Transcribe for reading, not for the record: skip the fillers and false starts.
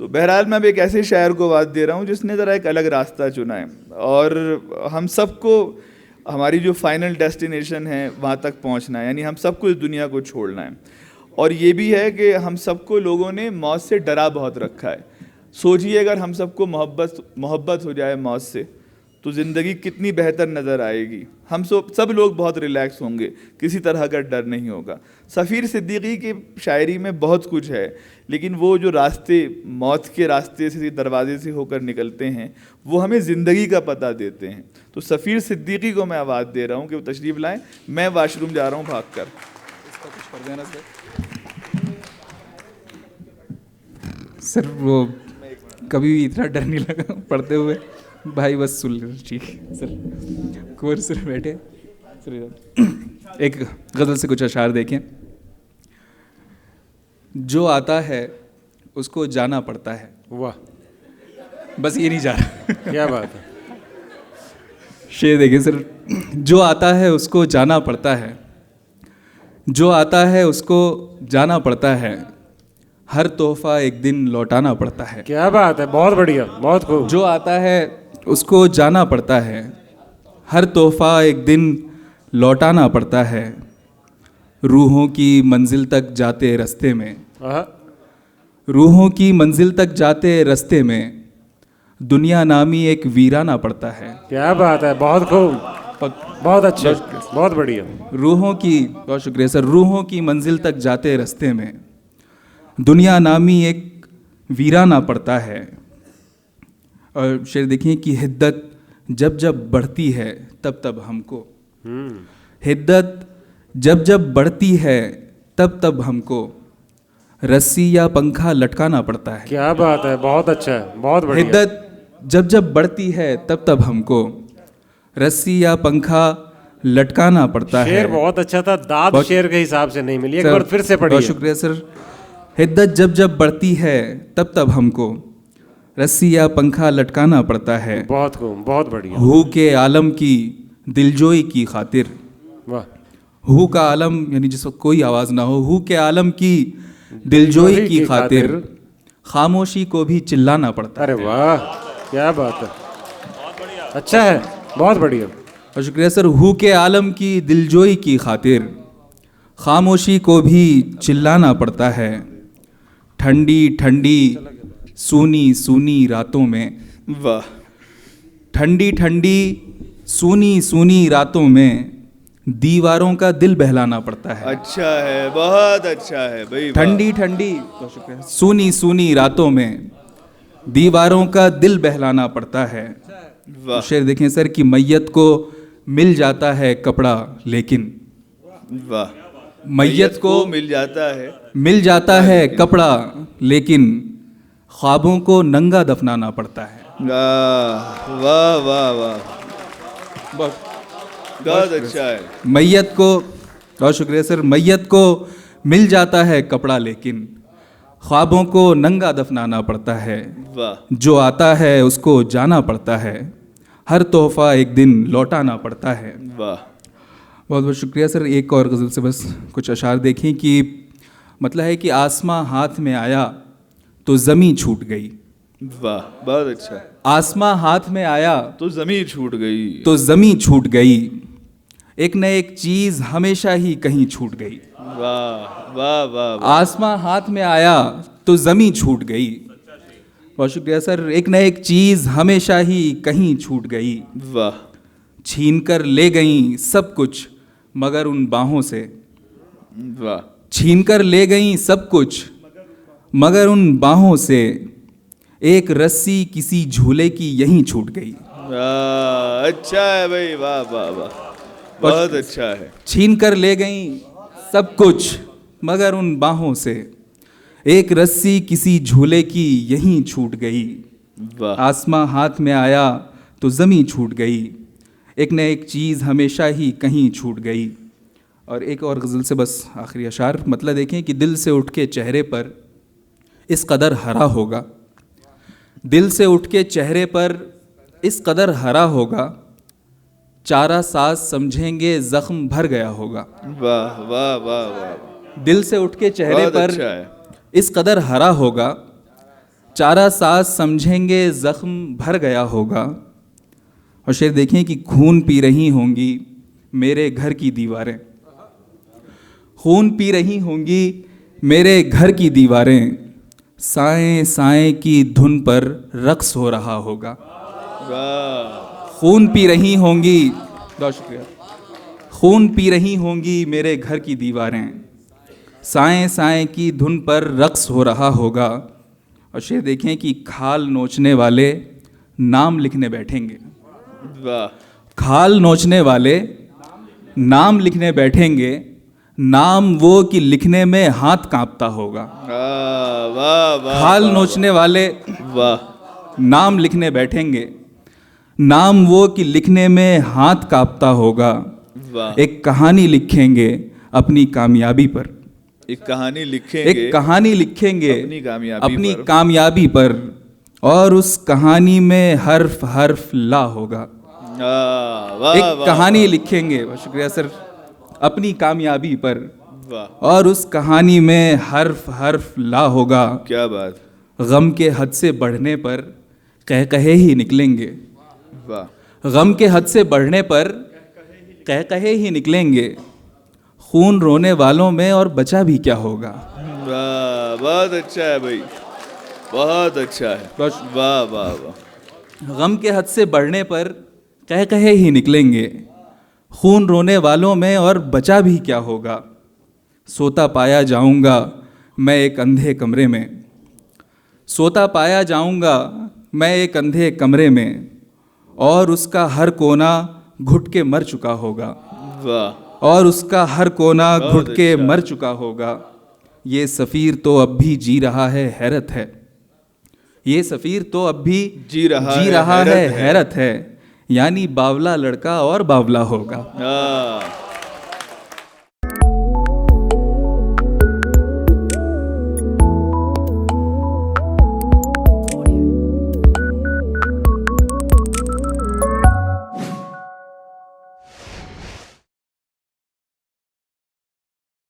तो बहरहाल मैं अब एक ऐसे शायर को आवाज़ दे रहा हूँ जिसने ज़रा एक अलग रास्ता चुना है, और हम सबको हमारी जो फाइनल डेस्टिनेशन है वहाँ तक पहुँचना है, यानी हम सबको इस दुनिया को छोड़ना है। और ये भी है कि हम सबको लोगों ने मौत से डरा बहुत रखा है। सोचिए अगर हम सबको मोहब्बत हो जाए मौत से, तो ज़िंदगी कितनी बेहतर नज़र आएगी। हम सब लोग बहुत रिलैक्स होंगे, किसी तरह का डर नहीं होगा। सफ़ीर सिद्दीकी की शायरी में बहुत कुछ है, लेकिन वो जो रास्ते मौत के रास्ते से दरवाजे से होकर निकलते हैं वो हमें ज़िंदगी का पता देते हैं। तो सफ़ीर सिद्दीकी को मैं आवाज़ दे रहा हूँ कि वो तशरीफ़ लाएँ। मैं वाशरूम जा रहा हूँ भाग कर। इसका कुछ कर देना सर। वो कभी भी इतना डर नहीं लगा पढ़ते हुए भाई, बस सुन लो। ठीक है सर, कोर्स सर बैठे सर। एक गज़ल से कुछ अशार देखें। जो आता है उसको जाना पड़ता है। वाह, बस ये नहीं जा रहा। क्या बात है। शेर देखें सर। जो आता है उसको जाना पड़ता है, जो आता है उसको जाना पड़ता है, हर तोहफा एक दिन लौटाना पड़ता है। क्या बात है, बहुत बढ़िया, बहुत खूब। जो आता है उसको जाना पड़ता है, हर तोहफा एक दिन लौटाना पड़ता है। रूहों की मंजिल तक जाते रास्ते में, रूहों की मंजिल तक जाते रास्ते में, दुनिया नामी एक वीराना पड़ता है। क्या बात है, बहुत खूब, बहुत अच्छा, बहुत बढ़िया। रूहों की, बहुत शुक्रिया सर। रूहों की मंजिल तक जाते रास्ते में दुनिया नामी एक वीराना पड़ता है। और शेर देखिए कि हिद्दत जब जब बढ़ती है तब तब हमको, हिद्दत जब जब बढ़ती है तब तब हमको रस्सी या पंखा लटकाना पड़ता है। क्या बात है, बहुत अच्छा है, बहुत बढ़िया। हिद्दत जब जब बढ़ती है तब तब हमको रस्सी या पंखा लटकाना पड़ता है। शेर बहुत अच्छा था, दाद शेर के हिसाब से नहीं मिली, एक बार फिर से पढ़िए। बहुत शुक्रिया सर। हिद्दत जब जब बढ़ती है तब तब हमको रस्सी या पंखा लटकाना पड़ता है। बहुत खूब, बहुत बढ़िया। हू के आलम की दिलजोई की खातिर, वाह। हू का आलम यानी जिस वक्त कोई आवाज़ ना हो, हू के आलम की दिलजोई की खातिर खामोशी को भी चिल्लाना पड़ता है। अरे वाह, क्या बात है, अच्छा है, बहुत बढ़िया। और शुक्रिया सर। हू के आलम की दिलजोई की खातिर खामोशी को भी चिल्लाना पड़ता है। ठंडी ठंडी सूनी सूनी रातों में, वाह, ठंडी ठंडी सूनी सूनी रातों में दीवारों का दिल बहलाना पड़ता है। अच्छा है, बहुत अच्छा है भाई। ठंडी ठंडी सूनी सूनी रातों में दीवारों का दिल बहलाना पड़ता है। वाह, शेर देखें सर कि मैयत को मिल जाता है कपड़ा, लेकिन वाह, मैयत को मिल जाता है कपड़ा, लेकिन ख्वाबों को नंगा दफनाना पड़ता है। वाह वाह वाह वाह, बहुत अच्छा है। मैयत को, बहुत शुक्रिया सर। मैयत को मिल जाता है कपड़ा, लेकिन ख्वाबों को नंगा दफनाना पड़ता है। वाह, जो आता है उसको जाना पड़ता है, हर तोहफा एक दिन लौटाना पड़ता है। वाह, बहुत बहुत शुक्रिया सर। एक और गज़ल से बस कुछ अशार देखें कि मतलब है कि आसमां हाथ में आया तो ज़मीं छूट गई। वाह, बहुत अच्छा। आसमां हाथ में आया तो ज़मीं छूट गई, तो ज़मीं छूट गई, एक न एक चीज़ हमेशा ही कहीं छूट गई। वाह वाह वाह, आसमां हाथ में आया तो ज़मीं छूट गई। बहुत शुक्रिया सर। एक न एक चीज़ हमेशा ही कहीं छूट गई। वाह, छीन कर ले गई सब कुछ मगर उन बाहों से, वाह, छीन कर ले गई सब कुछ मगर उन बाहों से, एक रस्सी किसी झूले की यहीं छूट गई। वाह, अच्छा है भाई, वाह वाह वाह, बहुत अच्छा है। छीन कर ले गई सब कुछ मगर उन बाहों से, एक रस्सी किसी झूले की यहीं छूट गई। वाह, आसमां हाथ में आया तो ज़मीं छूट गई, एक न एक चीज़ हमेशा ही कहीं छूट गई। और एक और गज़ल से बस आखिरी अशार। मतलब देखें कि दिल से उठ के चेहरे पर इस कदर हरा होगा, दिल से उठ के चेहरे पर इस कदर हरा होगा, चारा साज समझेंगे ज़ख्म भर गया होगा। वाह वाह वाह वाह, दिल से उठ के चेहरे बहुत पर अच्छा है। इस कदर हरा होगा, चारा सांस समझेंगे जख्म भर गया होगा। और शेर देखें कि खून पी रही होंगी मेरे घर की दीवारें, खून पी रही होंगी मेरे घर की दीवारें, साएं साएं की धुन पर रक्स हो रहा होगा। वाह खून पी रही होंगी, बहुत शुक्रिया, खून पी रही होंगी मेरे घर की दीवारें, साएं साएं की धुन पर रक्स हो रहा होगा। और शेर देखें कि खाल नोचने वाले नाम लिखने बैठेंगे, वाह खाल नोचने वाले नाम लिखने बैठेंगे, नाम वो कि लिखने में हाथ कांपता होगा। वाह वाह खाल नोचने वाले वाह नाम लिखने बैठेंगे, नाम वो कि लिखने में हाथ कांपता होगा। वाह एक कहानी लिखेंगे अपनी कामयाबी पर, एक कहानी लिखेंगे एक कहानी लिखेंगे अपनी अपनी कामयाबी पर, और उस कहानी में हर्फ हर्फ ला होगा। वाह एक वाह कहानी लिखेंगे, बहुत शुक्रिया सर, अपनी कामयाबी पर, वाह और उस कहानी में हर्फ हर्फ ला होगा। क्या बात, गम के हद से बढ़ने पर कह कहे ही निकलेंगे, वाह गम के हद से बढ़ने पर कह कहे ही निकलेंगे, खून रोने वालों में और बचा भी क्या होगा। वाह बहुत अच्छा है भाई, बहुत अच्छा है, बस। वाह वाह वाह गम के हद से बढ़ने पर कह कहे ही निकलेंगे, खून रोने वालों में और बचा भी क्या होगा। सोता पाया जाऊंगा मैं एक अंधे कमरे में, सोता पाया जाऊंगा मैं एक अंधे कमरे में, और उसका हर कोना घुट के मर चुका होगा, वाह और उसका हर कोना बहुत घुट के अच्छा। मर चुका होगा। ये सफ़ीर तो अब भी जी रहा है, हैरत है, ये सफ़ीर तो अब भी जी रहा है, है, हैरत है। हैरत है, यानी बावला लड़का और बावला होगा।